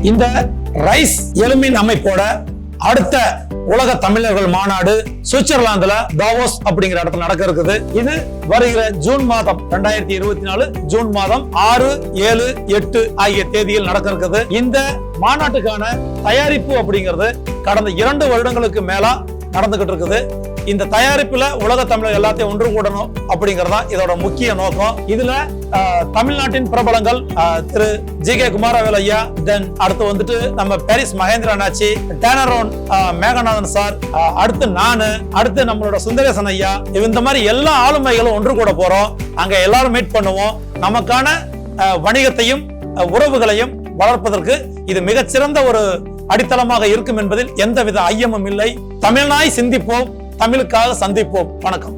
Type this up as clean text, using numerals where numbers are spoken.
இந்த ரைஸ் எலுமின் அமைப்போட அடுத்த உலக தமிழர்கள் மாநாடு சுவிட்சர்லாந்துல தாவோஸ் அப்படிங்கிற இடத்துல நடக்க இருக்குது. இது வருகிற ஜூன் மாதம் 2024 ஜூன் மாதம் 6, 7, 8 ஆகிய தேதியில் நடக்க இருக்குது. இந்த மாநாட்டுக்கான தயாரிப்பு அப்படிங்கிறது கடந்த 2 வருடங்களுக்கு மேல நடந்துகிட்டு இருக்குது. இந்த தயாரிப்புல உலக தமிழர் எல்லாத்தையும் ஒன்று கூடணும் அப்படிங்கறதா இதோட முக்கிய நோக்கம். இதுல தமிழ்நாட்டின் பிரபலங்கள் திரு ஜி.கே. குமாரவேல் ஐயா, தென் அடுத்து வந்துட்டு நம்ம பாரிஸ் மகேந்திர அண்ணாச்சி, டேனரோன் மேகநாதன் சார், அடுத்து நானு, அடுத்து நம்மளோட சுந்தரேசன் ஐயா, இந்த மாதிரி எல்லா ஆளுமைகளும் ஒன்று கூட போறோம். அங்க எல்லாரும் மீட் பண்ணுவோம். நமக்கான வணிகத்தையும் உறவுகளையும் வளர்ப்பதற்கு இது மிகச்சிறந்த ஒரு அடித்தளமாக இருக்கும் என்பதில் எந்தவித ஐயமும் இல்லை. தமிழ்நாய் சிந்திப்போம், தமிழுக்காக சந்திப்போம். வணக்கம்.